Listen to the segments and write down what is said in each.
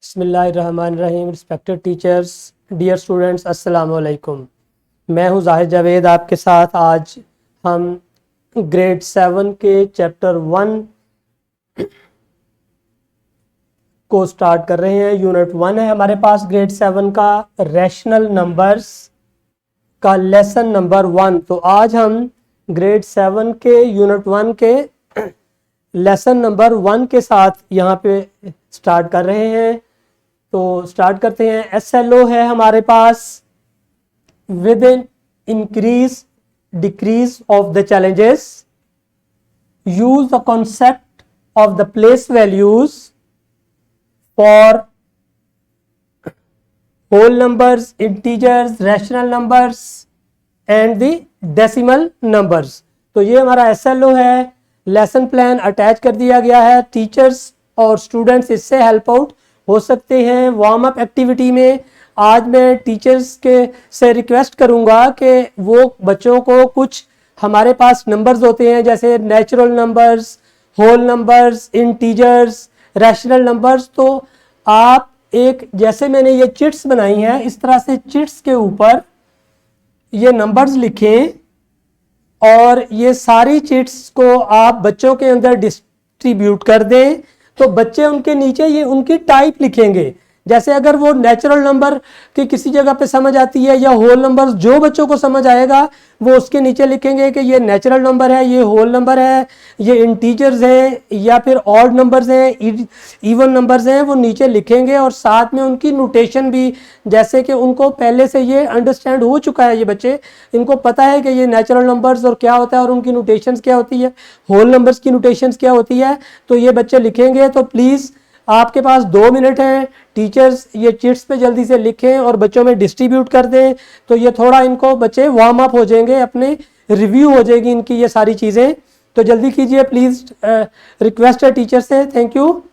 बिस्मिल्लाहिर्रहमानिर्रहीम। Respected teachers, dear students, अस्सलाम वालेकुम। मैं हूं जाहिद जावेद आपके साथ। आज हम ग्रेड 7 के चैप्टर 1 को स्टार्ट कर रहे हैं। यूनिट 1 है हमारे पास ग्रेड 7 का, रैशनल नंबर्स का लेसन नंबर 1। तो आज हम ग्रेड 7 के यूनिट 1 के लेसन नंबर 1 के साथ यहाँ पे स्टार्ट कर रहे हैं। तो स्टार्ट करते हैं। SLO है हमारे पास, with in increase decrease of the challenges, use the concept of the place values for whole numbers, integers, rational numbers and the decimal numbers. तो ये हमारा SLO है। लेसन प्लान अटैच कर दिया गया है। टीचर्स और स्टूडेंट्स इससे हेल्प आउट हो सकते हैं। वार्म अप एक्टिविटी में आज मैं टीचर्स के से रिक्वेस्ट करूंगा कि वो बच्चों को कुछ हमारे पास नंबर्स होते हैं जैसे natural numbers, whole numbers, integers, rational numbers. तो आप एक, जैसे मैंने ये चिट्स बनाई हैं, इस तरह से चिट्स के ऊपर ये नंबर्स लिखें और ये सारी चिट्स को आप बच्चों के अंदर डिस्ट्रीब्यूट कर दें। तो बच्चे उनके नीचे ये उनकी टाइप लिखेंगे। जैसे अगर वो नेचुरल नंबर की किसी जगह पे समझ आती है या होल नंबर, जो बच्चों को समझ आएगा वो उसके नीचे लिखेंगे कि ये नेचुरल नंबर है, ये होल नंबर है, ये इंटीजर्स हैं या फिर ऑड नंबर्स हैं, इवन नंबर्स हैं, वो नीचे लिखेंगे। और साथ में उनकी नोटेशन भी, जैसे कि उनको पहले से ये अंडरस्टैंड हो चुका है, ये बच्चे, इनको पता है कि ये नेचुरल नंबर्स और क्या होता है और उनकी नोटेशंस क्या होती है, होल नंबर्स की नोटेशंस क्या होती है। तो ये बच्चे लिखेंगे। तो प्लीज़ आपके पास 2 मिनट हैं। टीचर्स ये चिट्स पे जल्दी से लिखें और बच्चों में डिस्ट्रीब्यूट कर दें। तो ये थोड़ा इनको बच्चे वार्म अप हो जाएंगे, अपने रिव्यू हो जाएगी इनकी ये सारी चीज़ें। तो जल्दी कीजिए प्लीज़, रिक्वेस्ट है टीचर से। Thank you.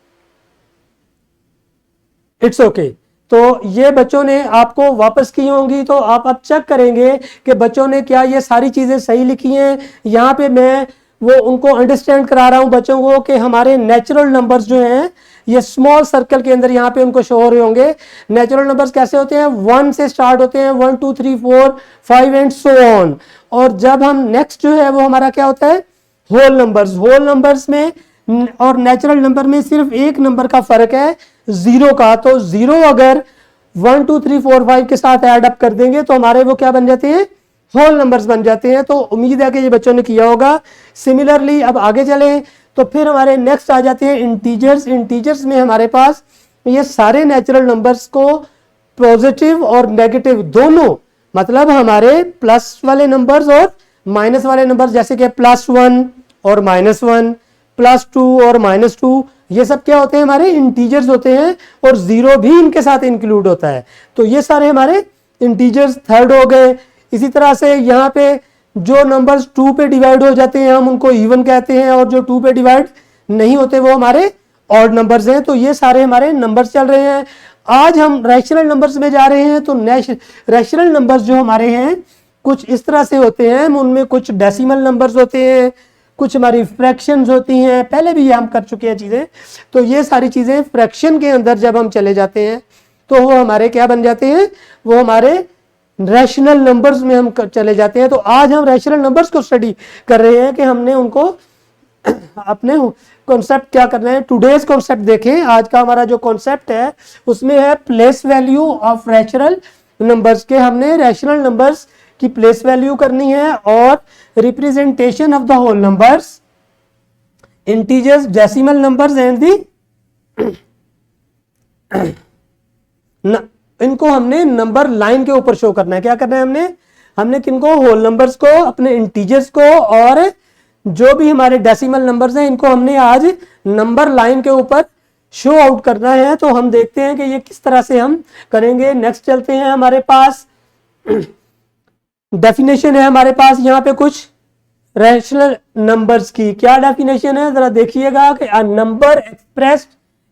It's okay. तो ये बच्चों ने आपको वापस की होंगी, तो आप अब चेक करेंगे कि बच्चों ने क्या ये सारी चीज़ें सही लिखी हैं। यहाँ पे मैं वो उनको अंडरस्टैंड करा रहा हूँ बच्चों को कि हमारे नेचुरल नंबर्स जो हैं ये स्मॉल सर्कल के अंदर यहाँ पे उनको शो हो रहे होंगे। नेचुरल नंबर्स कैसे होते हैं, 1 से स्टार्ट होते हैं, 1 2 3 4 5 एंड सो ऑन। और जब हम नेक्स्ट जो है वो हमारा क्या होता है, होल नंबर्स। होल नंबर्स में और नेचुरल नंबर में सिर्फ एक नंबर का फर्क है, 0 का। तो 0 अगर 1 2 3 4 5 के साथ ऐड अप कर देंगे तो हमारे वो क्या बन जाते हैं, होल नंबर्स बन जाते हैं। तो उम्मीद है कि ये बच्चों ने किया होगा। सिमिलरली अब आगे चले तो फिर हमारे नेक्स्ट आ जाते हैं इंटीजर्स। इंटीजर्स में हमारे पास ये सारे नेचुरल नंबर्स को पॉजिटिव और नेगेटिव दोनों, मतलब हमारे प्लस वाले नंबर्स और माइनस वाले नंबर्स, जैसे कि +1 और -1, +2 और -2, ये सब क्या होते हैं, हमारे इंटीजर्स होते हैं। और 0 भी इनके साथ इंक्लूड होता है। तो ये सारे हमारे इंटीजर्स थर्ड हो गए। इसी तरह से यहाँ पे जो नंबर्स 2 पे डिवाइड हो जाते हैं हम उनको इवन कहते हैं, और जो 2 पे डिवाइड नहीं होते वो हमारे ऑड नंबर्स हैं। तो ये सारे हमारे नंबर्स चल रहे हैं। आज हम रैशनल नंबर्स में जा रहे हैं। तो रैशनल नंबर्स जो हमारे हैं कुछ इस तरह से होते हैं। उनमें कुछ डेसिमल नंबर्स होते हैं, कुछ हमारी फ्रैक्शंस होती हैं। पहले भी ये हम कर चुके हैं चीज़ें। तो ये सारी चीज़ें फ्रैक्शन के अंदर जब हम चले जाते हैं तो वो हमारे क्या बन जाते हैं, वो हमारे रैशनल नंबर्स में हम चले जाते हैं। तो आज हम रैशनल नंबर्स को स्टडी कर रहे हैं कि हमने उनको अपने कॉन्सेप्ट क्या करना है। टुडेज कॉन्सेप्ट देखें। आज का हमारा जो कॉन्सेप्ट है उसमें है place value of rational numbers के। हमने रैशनल नंबर्स की प्लेस वैल्यू करनी है और representation of the whole numbers, integers, decimal numbers and the इनको हमने नंबर लाइन के ऊपर शो करना है। क्या करना है हमने किनको, होल नंबर्स को, अपने इंटीजर्स को, और जो भी हमारे डेसिमल नंबर्स हैं इनको हमने आज नंबर लाइन के ऊपर शो आउट करना है। तो हम देखते हैं कि ये किस तरह से हम करेंगे। नेक्स्ट चलते हैं। हमारे पास डेफिनेशन है हमारे पास यहाँ पे कुछ रैशनल नंबर्स की। क्या डेफिनेशन है जरा देखिएगा कि a number expressed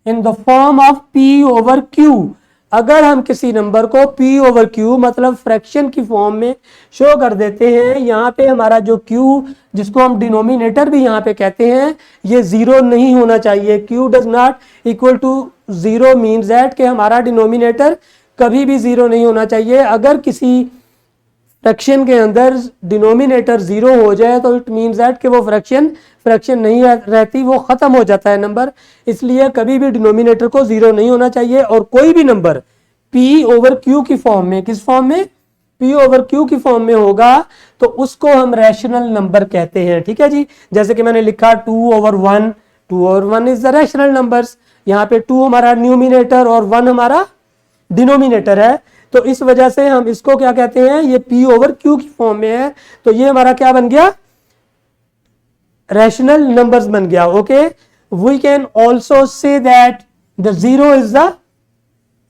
in the form of P/Q अगर हम किसी नंबर को p ओवर q मतलब फ्रैक्शन की फॉर्म में शो कर देते हैं, यहाँ पे हमारा जो q जिसको हम डिनोमिनेटर भी यहाँ पे कहते हैं, ये जीरो नहीं होना चाहिए। q does not equal to zero means that कि हमारा डिनोमिनेटर कभी भी जीरो नहीं होना चाहिए। अगर किसी फ्रैक्शन के अंदर डिनोमिनेटर जीरो हो जाए तो इट मीन्स दैट कि वो फ्रैक्शन नहीं रहती, वो खत्म हो जाता है नंबर। इसलिए कभी भी डिनोमिनेटर को जीरो नहीं होना चाहिए। और कोई भी नंबर p ओवर q की फॉर्म में, किस फॉर्म में, p ओवर q की फॉर्म में होगा तो उसको हम रैशनल नंबर कहते हैं। ठीक है जी, जैसे कि मैंने लिखा 2 over 1, 2 over 1 is the rational numbers. यहाँ पे 2 हमारा न्यूमिनेटर और 1 हमारा डिनोमिनेटर है, तो इस वजह से हम इसको क्या कहते हैं, ये p ओवर q की फॉर्म में है, तो ये हमारा क्या बन गया, रैशनल नंबर्स बन गया। Okay, we can also say that the zero is the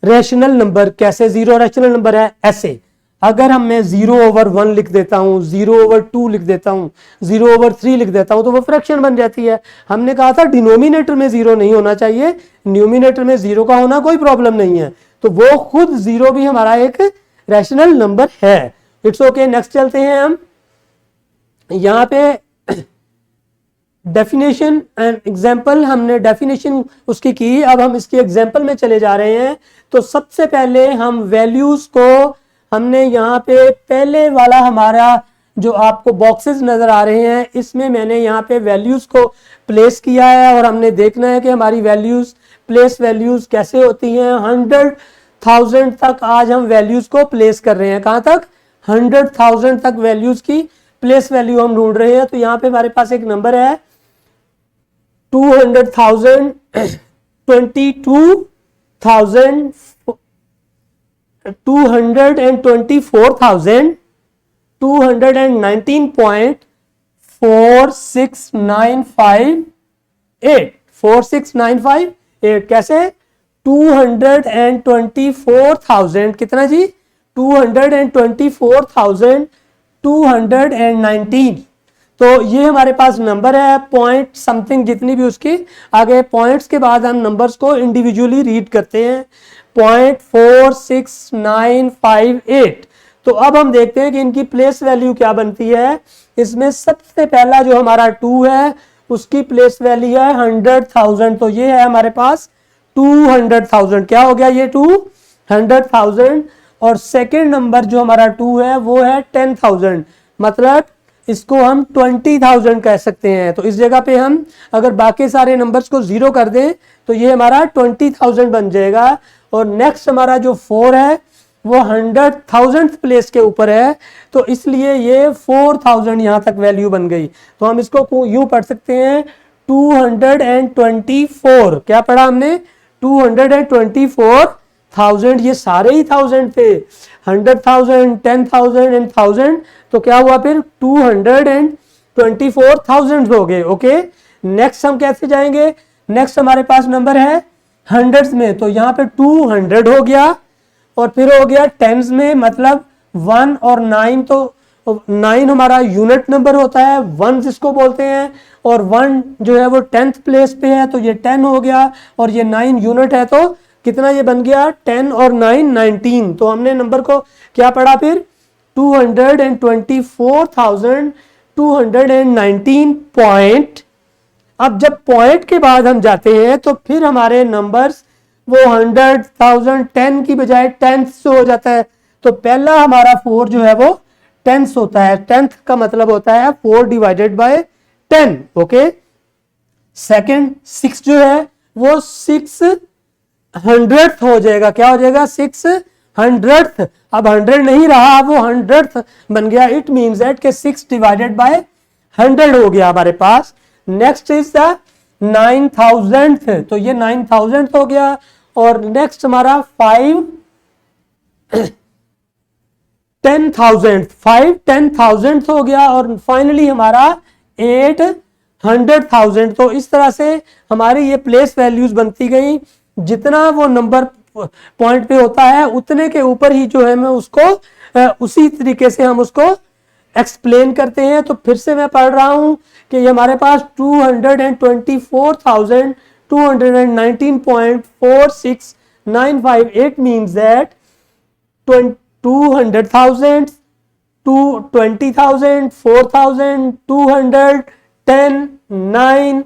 rational number. कैसे जीरो रैशनल नंबर है, ऐसे अगर हम मैं 0 ओवर 1 लिख देता हूं, 0 ओवर 2 लिख देता हूं, 0 ओवर 3 लिख देता हूं, तो वो फ्रैक्शन बन जाती है। हमने कहा था डिनोमिनेटर में जीरो नहीं होना चाहिए, न्यूमिनेटर में जीरो का होना कोई प्रॉब्लम नहीं है, तो वो खुद जीरो भी हमारा एक रैशनल नंबर है। इट्स ओके, नेक्स्ट चलते हैं हम। यहां पे डेफिनेशन एंड एग्जाम्पल, हमने डेफिनेशन उसकी की, अब हम इसकी एग्जाम्पल में चले जा रहे हैं। तो सबसे पहले हम वैल्यूज को, हमने यहाँ पे पहले वाला हमारा जो आपको बॉक्सेस नजर आ रहे हैं, इसमें मैंने यहाँ पे वैल्यूज को प्लेस किया है और हमने देखना है कि हमारी वैल्यूज, प्लेस वैल्यूज कैसे होती हैं। 100,000 तक आज हम वैल्यूज को प्लेस कर रहे हैं। कहाँ तक, 100,000 तक वैल्यूज की प्लेस वैल्यू हम ढूंढ रहे हैं। तो यहाँ पे हमारे पास एक नंबर है 200,000, 22,000, 224,000, 219.4695 4695 कैसे, 224,000 कितना जी, 224,219। तो ये हमारे पास नंबर है, पॉइंट समथिंग जितनी भी उसकी आगे पॉइंट्स के बाद हम नंबर्स को इंडिविजुअली रीड करते हैं। 0.46958। तो अब हम देखते हैं कि इनकी प्लेस वैल्यू क्या बनती है। इसमें सबसे पहला जो हमारा 2 है उसकी प्लेस वैल्यू है 100,000, तो ये है हमारे पास 200,000। क्या हो गया, ये 200,000। और सेकंड नंबर जो हमारा 2 है वो है 10,000, मतलब इसको हम 20,000 कह सकते हैं। तो इस जगह पे हम अगर बाकी सारे नंबर्स को जीरो कर दें तो ये हमारा 20,000 बन जाएगा। और नेक्स्ट हमारा जो 4 है वो 100,000th प्लेस के ऊपर है, तो इसलिए ये 4,000 यहां तक वैल्यू बन गई। तो हम इसको यूं पढ़ सकते हैं 224। क्या पढ़ा हमने, 224,000। ये सारे ही 1000 थे, 100,000, 10,000 एंड 1000, तो क्या हुआ फिर 224,000 हो गए। ओके, नेक्स्ट हम कैसे जाएंगे, नेक्स्ट हमारे पास नंबर है हंड्रेड्स में, तो यहाँ पे 200 हो गया। और फिर हो गया टेंस में, मतलब 1 और 9, तो 9 हमारा यूनिट नंबर होता है, 1 जिसको बोलते हैं, और 1 जो है वो 10th प्लेस पे है, तो ये 10 हो गया। और ये 9 यूनिट है, तो कितना ये बन गया, 10 और 9 19। तो हमने नंबर को क्या पढ़ा फिर, 224,219 पॉइंट। अब जब पॉइंट के बाद हम जाते हैं तो फिर हमारे नंबर्स वो 100,000 10 की बजाय 10th से हो जाता है। तो पहला हमारा 4 जो है वो 10th होता है, 10th का मतलब होता है 4 डिवाइडेड बाय 10। ओके, सेकंड 6 जो है वो 600th हो जाएगा। क्या हो जाएगा, 600th। अब 100 नहीं रहा, वो 100th बन गया। इट मीन्स दैट के 6 डिवाइडेड बाय 100 हो गया हमारे पास। नेक्स्ट इज द 9,000th, तो ये 9,000th हो गया। और नेक्स्ट हमारा 5 10,000th हो गया। और फाइनली हमारा 800,000। तो इस तरह से हमारी ये प्लेस वैल्यूज बनती गई। जितना वो नंबर पॉइंट पे होता है उतने के ऊपर ही जो है मैं उसको उसी तरीके से हम उसको एक्सप्लेन करते हैं। तो फिर से मैं पढ़ रहा हूं कि ये हमारे पास 224,219.46 958 it means that 200,000 to 20,000, 4,000, 200, 10, 9,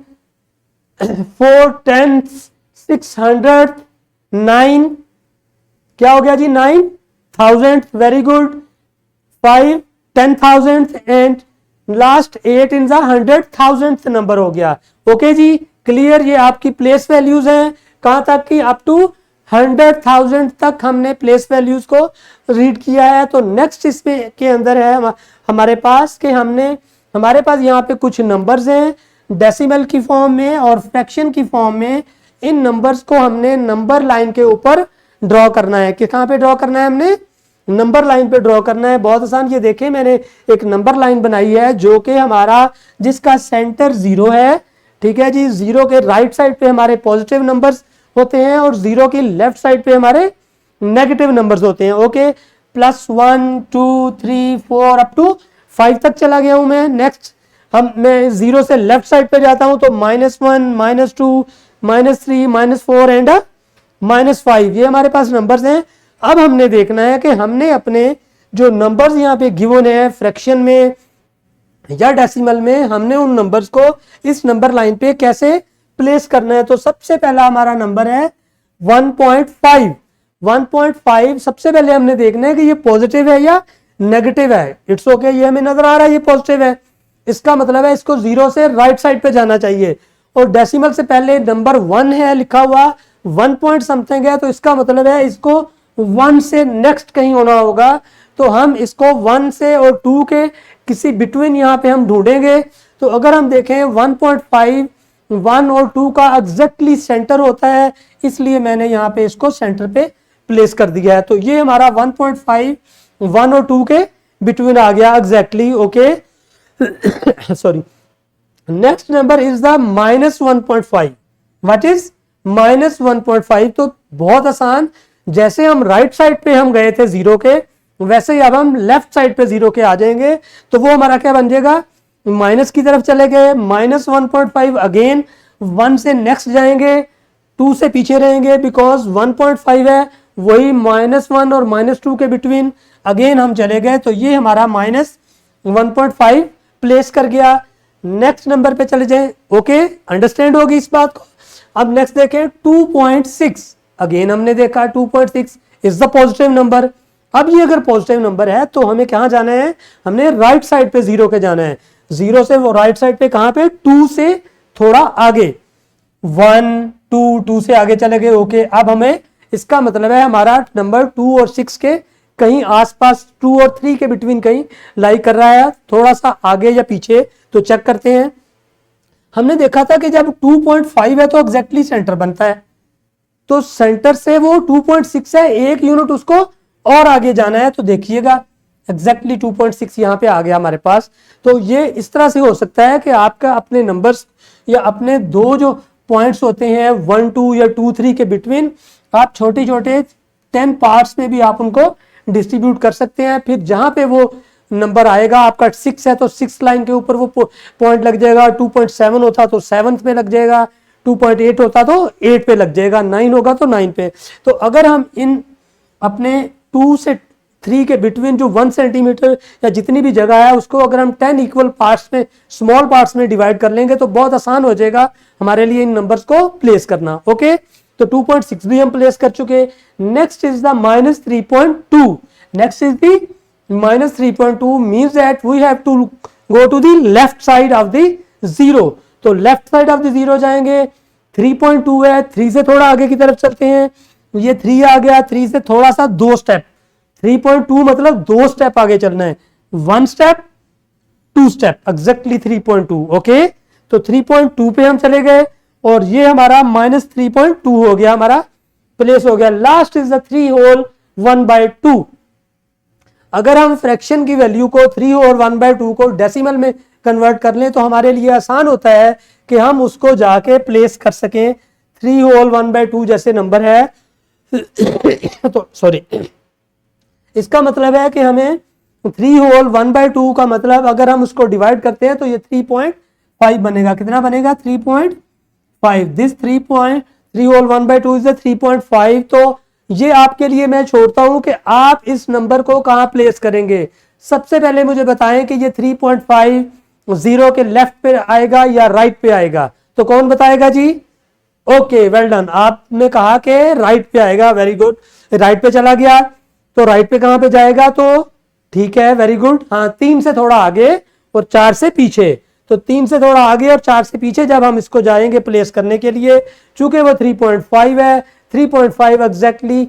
4 tenths, 600, 9, क्या हो गया जी 9,000, very good, 5 10,000 and last 8 in the 100,000 number हो गया। ओके जी, क्लियर। ये आपकी प्लेस वैल्यूज हैं, कहां तक की, अप टू 100,000 तक हमने प्लेस वैल्यूज को रीड किया है। तो नेक्स्ट इसमें के अंदर है हमारे पास कि हमारे पास यहाँ पे कुछ नंबर्स हैं डेसिमल की फॉर्म में और फ्रैक्शन की फॉर्म में। इन नंबर्स को हमने नंबर लाइन के ऊपर ड्रॉ करना है। कहाँ पे ड्रॉ करना है, हमने नंबर लाइन पे ड्रॉ करना है। बहुत आसान, ये देखें मैंने एक नंबर लाइन बनाई है जो कि हमारा जिसका सेंटर 0 है। ठीक है जी, 0 के राइट साइड पे हमारे पॉजिटिव नंबर्स होते हैं और 0 की लेफ्ट साइड पे हमारे नेगेटिव नंबर्स होते हैं। ओके, +1 2 3 4 अप टू 5 तक चला गया हूं मैं। नेक्स्ट मैं 0 से लेफ्ट साइड पे जाता हूं तो -1 -2 -3 -4 एंड -5, ये हमारे पास नंबर्स हैं। अब हमने देखना है कि हमने अपने जो नंबर्स यहाँ पे गिवन है फ्रैक्शन में या डेसिमल में, हमने उन नंबर्स को इस नंबर लाइन पे कैसे प्लेस करना है। तो सबसे पहला हमारा नंबर है 1.5। 1.5 सबसे पहले हमने देखना है कि ये पॉजिटिव है या नेगेटिव है। इट्स ओके, ये हमें नजर आ रहा है ये पॉजिटिव है, इसका मतलब है इसको 0 से राइट साइड पे जाना चाहिए। और डेसिमल से पहले नंबर 1 है लिखा हुआ, 1 पॉइंट समथिंग है, तो इसका मतलब है इसको 1 से नेक्स्ट कहीं होना होगा। तो हम इसको 1 से और 2 के किसी बिटवीन यहाँ पे हम ढूंढेंगे। तो अगर हम देखें 1.5 1 और 2 का एग्जैक्टली सेंटर होता है, इसलिए मैंने यहाँ पे इसको सेंटर पे प्लेस कर दिया है। तो ये हमारा 1.5 1 और 2 के बिटवीन आ गया exactly. Okay, sorry. Next number is the -1.5। What is -1.5? तो बहुत आसान, जैसे हम राइट साइड पे हम गए थे 0 के, वैसे ही अब हम लेफ्ट साइड पे 0 के आ जाएंगे। तो वो हमारा क्या बन जाएगा, माइनस की तरफ चले गए, -1.5 अगेन 1 से नेक्स्ट जाएंगे, 2 से पीछे रहेंगे बिकॉज 1.5 है, वही -1 और -2 के बिटवीन अगेन हम चले गए। तो ये हमारा -1.5 प्लेस कर गया। नेक्स्ट नंबर पे चले जाएं। ओके, अंडरस्टैंड होगी इस बात को। अब नेक्स्ट देखें 2.6। अगेन हमने देखा 2.6 इज द पॉजिटिव नंबर। अब ये अगर पॉजिटिव नंबर है तो हमें कहां जाना है, हमने राइट साइड पे 0 के जाना है। 0 से वो राइट साइड पे कहां पे, 2 से थोड़ा आगे, 1 2 2 से आगे चले गए। ओके, अब हमें इसका मतलब है हमारा नंबर 2 और 6 के कहीं आसपास, 2 और 3 के बिटवीन कहीं लाई कर रहा है, थोड़ा सा आगे या पीछे। तो चेक करते हैं। हमने देखा था कि जब 2.5 है तो एग्जैक्टली सेंटर बनता है, तो सेंटर से वो 2.6 है, 1 यूनिट उसको और आगे जाना है। तो देखिएगा एग्जैक्टली 2.6 यहाँ पे आ गया हमारे पास। तो ये इस तरह से हो सकता है कि आपका अपने नंबर्स या अपने दो जो पॉइंट्स होते हैं 1 2 या 2 3 के बिटवीन, आप छोटे छोटे 10 पार्ट्स में भी आप उनको डिस्ट्रीब्यूट कर सकते हैं। फिर जहां पे वो नंबर आएगा, आपका 6 है तो 6 लाइन के ऊपर वो पॉइंट लग जाएगा, 2.7 होता तो 7th में लग जाएगा, 2.8 होता तो 8 पे लग जाएगा, 9 होगा तो 9 पे। तो अगर हम इन अपने 2 से 3 के बिटवीन जो 1 सेंटीमीटर या जितनी भी जगह है उसको अगर हम 10 इक्वल पार्ट्स में, स्मॉल पार्ट्स में डिवाइड कर लेंगे तो बहुत आसान हो जाएगा हमारे लिए इन नंबर्स को प्लेस करना। ओके, तो 2.6 भी हम प्लेस कर चुके। Next is the -3.2। Next is the -3.2 means that we have to go to the left side of the 0। तो लेफ्ट साइड ऑफ द 0 जाएंगे, 3.2 है, 3 से थोड़ा आगे की तरफ चलते हैं, ये 3 आ गया, 3 से थोड़ा सा 2 स्टेप, 3.2 मतलब 2 स्टेप आगे चलना है, 1 स्टेप 2 स्टेप, एग्जैक्टली 3.2। ओके, तो 3.2 पे हम चले गए और ये हमारा -3.2 हो गया, हमारा प्लेस हो गया। Last is the 3 whole 1/2। अगर हम फ्रैक्शन की वैल्यू को 3 और 1/2 को डेसिमल में कन्वर्ट कर लें तो हमारे लिए आसान होता है कि हम उसको जाके प्लेस कर सकें। 3 होल 1/2 जैसे नंबर है तो सॉरी, इसका मतलब है कि हमें 3 होल 1/2 का मतलब अगर हम उसको डिवाइड करते हैं तो ये 3.5 बनेगा। कितना बनेगा? 3.5। This 3 whole 1/2 is 3.5। तो ये आपके लिए मैं छोड़ता हूं कि आप इस नंबर को कहां प्लेस करेंगे। सबसे पहले मुझे बताएं कि ये 3.5 जीरो के लेफ्ट पे आएगा या राइट पे आएगा, तो कौन बताएगा जी? ओके, वेल डन, आपने कहा कि राइट पे आएगा, वेरी गुड। राइट पे चला गया, तो राइट पे कहां पे जाएगा? तो ठीक है, वेरी गुड। हाँ, 3 से थोड़ा आगे और 4 से पीछे। तो 3 से थोड़ा आगे और 4 से पीछे जब हम इसको जाएंगे प्लेस करने के लिए, चूंकि वो 3.5 है, 3.5 एग्जैक्टली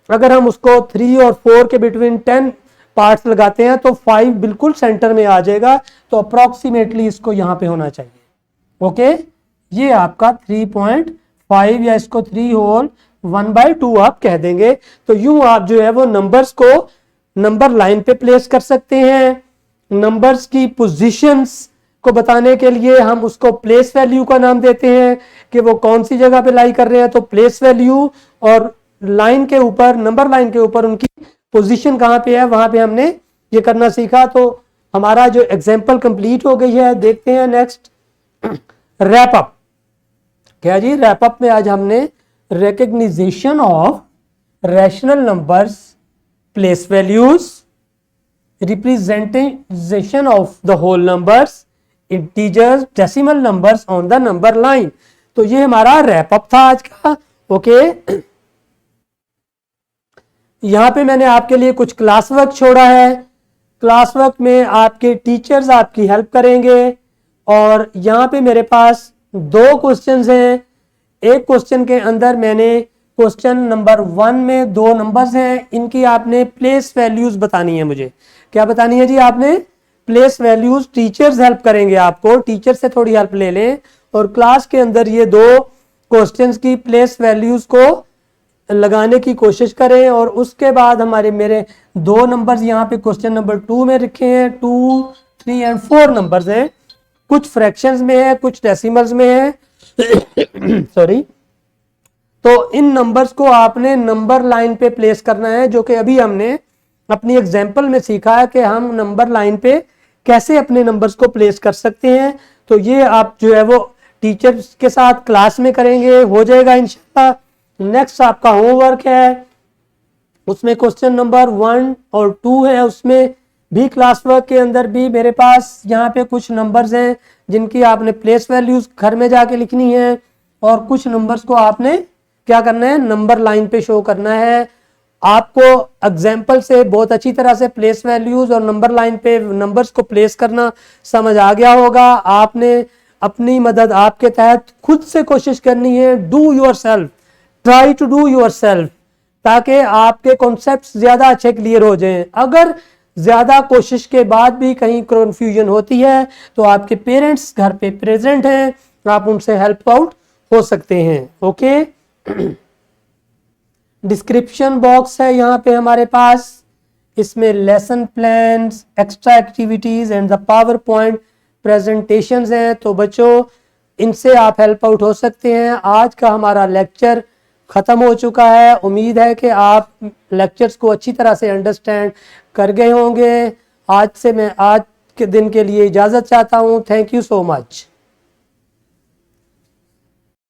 अगर हम उसको 3 और 4 के बिटवीन 10 पार्ट्स लगाते हैं तो 5 बिल्कुल सेंटर में आ जाएगा। तो अप्रोक्सीमेटली इसको यहां पे होना चाहिए। ओके, ये आपका 3.5 या इसको 3 होल 1/2 आप कह देंगे। तो यूं आप जो है वो नंबर्स को नंबर लाइन पे प्लेस कर सकते हैं। नंबर्स की पोजीशंस को बताने के लिए हम उसको प्लेस वैल्यू का नाम देते हैं कि वो कौन सी जगह पे लाई कर रहे हैं। तो प्लेस वैल्यू और लाइन के ऊपर, नंबर लाइन के ऊपर उनकी पोजीशन कहां पे है, वहां पे हमने ये करना सीखा। तो हमारा जो एग्जांपल कंप्लीट हो गई है। देखते हैं नेक्स्ट, रैप अप। क्या जी? रैप अप में आज हमने recognition of rational numbers, place values, representation of the whole numbers, integers, decimal numbers on the number line. तो ये हमारा रैप अप था आज का। ओके, यहां पे मैंने आपके लिए कुछ क्लास वर्क छोड़ा है। क्लास वर्क में आपके टीचर्स आपकी हेल्प करेंगे। और यहां पे मेरे पास 2 क्वेश्चंस हैं। एक क्वेश्चन के अंदर मैंने क्वेश्चन नंबर 1 में 2 नंबर्स हैं, इनकी आपने प्लेस वैल्यूज बतानी है। मुझे क्या बतानी है जी? आपने प्लेस वैल्यूज। टीचर्स हेल्प करेंगे आपको, टीचर से थोड़ी हेल्प ले लें और क्लास के अंदर ये 2 क्वेश्चंस की प्लेस वैल्यूज को लगाने की कोशिश करें। और उसके बाद मेरे 2 नंबर्स यहाँ पे क्वेश्चन नंबर 2 में रखे हैं। 2, 3 एंड 4 नंबर्स हैं। कुछ फ्रैक्शंस में है, कुछ डेसिमल्स में है सॉरी। तो इन नंबर्स को आपने नंबर लाइन पे प्लेस करना है, जो कि अभी हमने अपनी एग्जांपल में सीखा है कि हम नंबर लाइन पे कैसे अपने नंबर्स को प्लेस कर सकते हैं। तो ये आप जो है वो टीचर्स के साथ क्लास में करेंगे, हो जाएगा इंशाल्लाह। नेक्स्ट आपका होमवर्क है, उसमें क्वेश्चन नंबर 1 और 2 है। उसमें भी क्लास वर्क के अंदर भी मेरे पास यहाँ पे कुछ नंबर्स हैं जिनकी आपने प्लेस वैल्यूज घर में जाके लिखनी है। और कुछ नंबर्स को आपने क्या करना है, नंबर लाइन पे शो करना है। आपको एग्जाम्पल से बहुत अच्छी तरह से प्लेस वैल्यूज और नंबर लाइन पे नंबर्स को प्लेस करना समझ आ गया होगा। आपने अपनी मदद आपके तहत खुद से कोशिश करनी है। Do yourself, try to do yourself, ताकि आपके कॉन्सेप्ट ज्यादा अच्छे क्लियर हो जाएं। अगर ज्यादा कोशिश के बाद भी कहीं कंफ्यूजन होती है तो आपके पेरेंट्स घर पे प्रेजेंट हैं, आप उनसे हेल्प आउट हो सकते हैं। ओके, डिस्क्रिप्शन बॉक्स है यहाँ पे हमारे पास, इसमें lesson plans, extra activities and the power point presentations हैं। तो बच्चों, इनसे आप हेल्प आउट हो सकते हैं। आज का हमारा लेक्चर ख़त्म हो चुका है। उम्मीद है कि आप लेक्चर्स को अच्छी तरह से अंडरस्टैंड कर गए होंगे। आज से मैं आज के दिन के लिए इजाज़त चाहता हूँ। Thank you so much.